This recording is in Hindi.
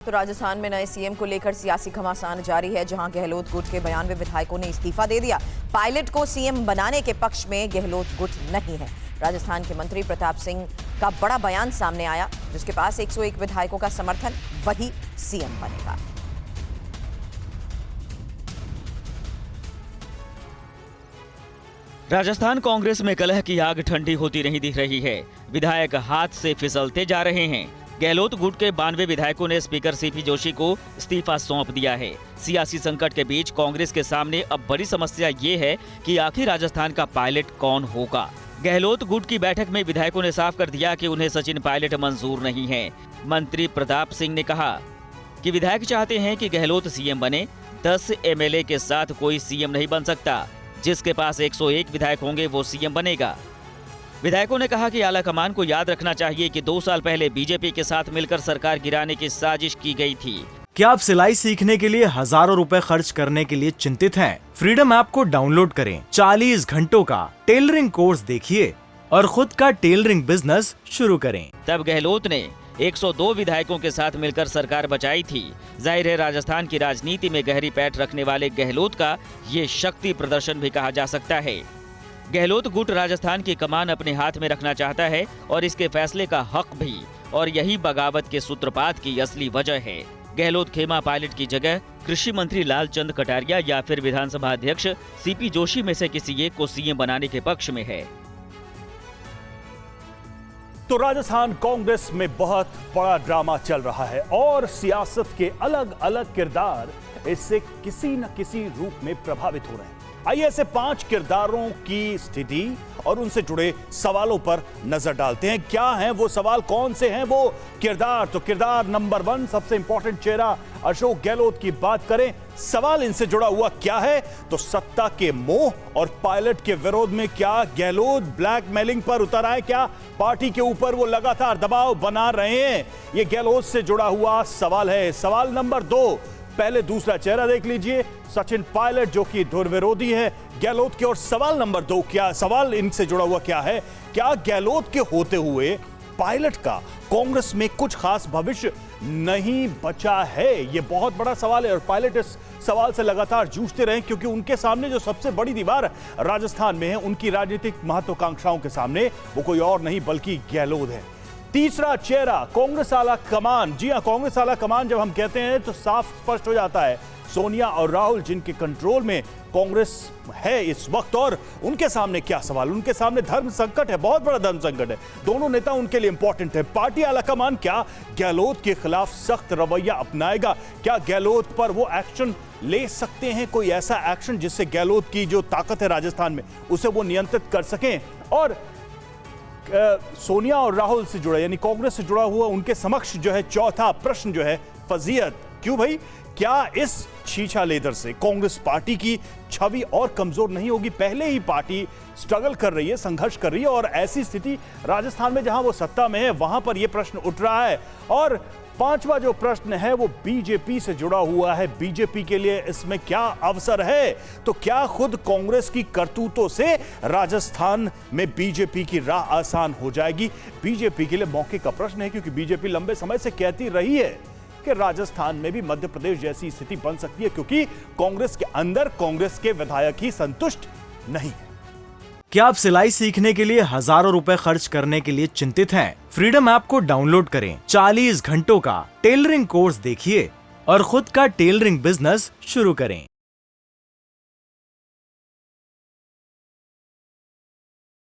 तो राजस्थान में नए सीएम को लेकर सियासी घमासान जारी है, जहां गहलोत गुट के बयान में विधायकों ने इस्तीफा दे दिया। पायलट को सीएम बनाने के पक्ष में गहलोत गुट नहीं है। राजस्थान के मंत्री प्रताप सिंह का बड़ा बयान सामने आया, जिसके पास 101 विधायकों का समर्थन, वही सीएम बनेगा। राजस्थान कांग्रेस में कलह की आग ठंडी होती नहीं दिख रही है। विधायक हाथ से फिसलते जा रहे हैं। गहलोत गुट के 92 विधायकों ने स्पीकर सीपी जोशी को इस्तीफा सौंप दिया है। सियासी संकट के बीच कांग्रेस के सामने अब बड़ी समस्या ये है कि आखिर राजस्थान का पायलट कौन होगा। गहलोत गुट की बैठक में विधायकों ने साफ कर दिया कि उन्हें सचिन पायलट मंजूर नहीं है। मंत्री प्रताप सिंह ने कहा कि विधायक चाहते हैं कि गहलोत सीएम बने। 10 एमएलए के साथ कोई सीएम नहीं बन सकता। जिसके पास 101 विधायक होंगे वो सीएम बनेगा। विधायकों ने कहा कि आला कमान को याद रखना चाहिए कि 2 साल पहले बीजेपी के साथ मिलकर सरकार गिराने की साजिश की गई थी। क्या आप सिलाई सीखने के लिए हजारों रुपए खर्च करने के लिए चिंतित हैं? फ्रीडम ऐप को डाउनलोड करें, 40 घंटों का टेलरिंग कोर्स देखिए और खुद का टेलरिंग बिजनेस शुरू करें। तब गहलोत ने 102 विधायकों के साथ मिलकर सरकार बचाई थी। जाहिर है राजस्थान की राजनीति में गहरी पैठ रखने वाले गहलोत का ये शक्ति प्रदर्शन भी कहा जा सकता है। गहलोत गुट राजस्थान की कमान अपने हाथ में रखना चाहता है और इसके फैसले का हक भी, और यही बगावत के सूत्रपात की असली वजह है। गहलोत खेमा पायलट की जगह कृषि मंत्री लालचंद कटारिया या फिर विधानसभा अध्यक्ष सीपी जोशी में से किसी एक को सीएम बनाने के पक्ष में है। तो राजस्थान कांग्रेस में बहुत बड़ा ड्रामा चल रहा है और सियासत के अलग अलग किरदार इससे किसी न किसी रूप में प्रभावित हो रहे हैं। आइए ऐसे 5 किरदारों की स्थिति और उनसे जुड़े सवालों पर नजर डालते हैं। क्या हैं वो सवाल, कौन से हैं वो किरदार? तो किरदार नंबर 1, सबसे इंपॉर्टेंट चेहरा अशोक गहलोत की बात करें। सवाल इनसे जुड़ा हुआ क्या है? तो सत्ता के मोह और पायलट के विरोध में क्या गहलोत ब्लैकमेलिंग पर उतर आए? क्या पार्टी के ऊपर वो लगातार दबाव बना रहे हैं? ये गहलोत से जुड़ा हुआ सवाल है। सवाल नंबर 2, पहले दूसरा चेहरा देख लीजिए, सचिन पायलट जो कि धुर विरोधी है गहलोत के। और सवाल नंबर 2, क्या सवाल इनसे जुड़ा हुआ क्या है? क्या गहलोत के होते हुए पायलट का कांग्रेस में कुछ खास भविष्य नहीं बचा है? यह बहुत बड़ा सवाल है और पायलट इस सवाल से लगातार जूझते रहे, क्योंकि उनके सामने जो सबसे बड़ी दीवार राजस्थान में है, उनकी राजनीतिक महत्वाकांक्षाओं के सामने वो कोई और नहीं बल्कि गहलोत है। तीसरा चेहरा कांग्रेस आला कमान। जी हां, कांग्रेस आला कमान जब हम कहते हैं तो साफ स्पष्ट हो जाता है सोनिया और राहुल जिनके कंट्रोल में कांग्रेस है इस वक्त, और उनके सामने क्या सवाल? उनके सामने धर्म संकट है, बहुत बड़ा धर्म संकट है। दोनों नेता उनके लिए इंपॉर्टेंट है। पार्टी आला कमान क्या गहलोत के खिलाफ सख्त रवैया अपनाएगा? क्या गहलोत पर वो एक्शन ले सकते हैं, कोई ऐसा एक्शन जिससे गहलोत की जो ताकत है राजस्थान में उसे वो नियंत्रित कर सकें? और सोनिया और राहुल से जुड़ा यानी कांग्रेस से जुड़ा हुआ उनके समक्ष जो है चौथा प्रश्न जो है फजीयत। क्यों भाई? क्या इस छीछा लेदर से कांग्रेस पार्टी की छवि और कमजोर नहीं होगी? पहले ही पार्टी स्ट्रगल कर रही है, संघर्ष कर रही है, और ऐसी स्थिति राजस्थान में जहां वो सत्ता में है वहां पर यह प्रश्न उठ रहा है। और पांचवा जो प्रश्न है वो बीजेपी से जुड़ा हुआ है। बीजेपी के लिए इसमें क्या अवसर है? तो क्या खुद कांग्रेस की करतूतों से राजस्थान में बीजेपी की राह आसान हो जाएगी? बीजेपी के लिए मौके का प्रश्न है, क्योंकि बीजेपी लंबे समय से कहती रही है कि राजस्थान में भी मध्य प्रदेश जैसी स्थिति बन सकती है, क्योंकि कांग्रेस के अंदर कांग्रेस के विधायक ही संतुष्ट नहीं है। क्या आप सिलाई सीखने के लिए हजारों रुपए खर्च करने के लिए चिंतित हैं? फ्रीडम ऐप को डाउनलोड करें, 40 घंटों का टेलरिंग कोर्स देखिए और खुद का टेलरिंग बिजनेस शुरू करें।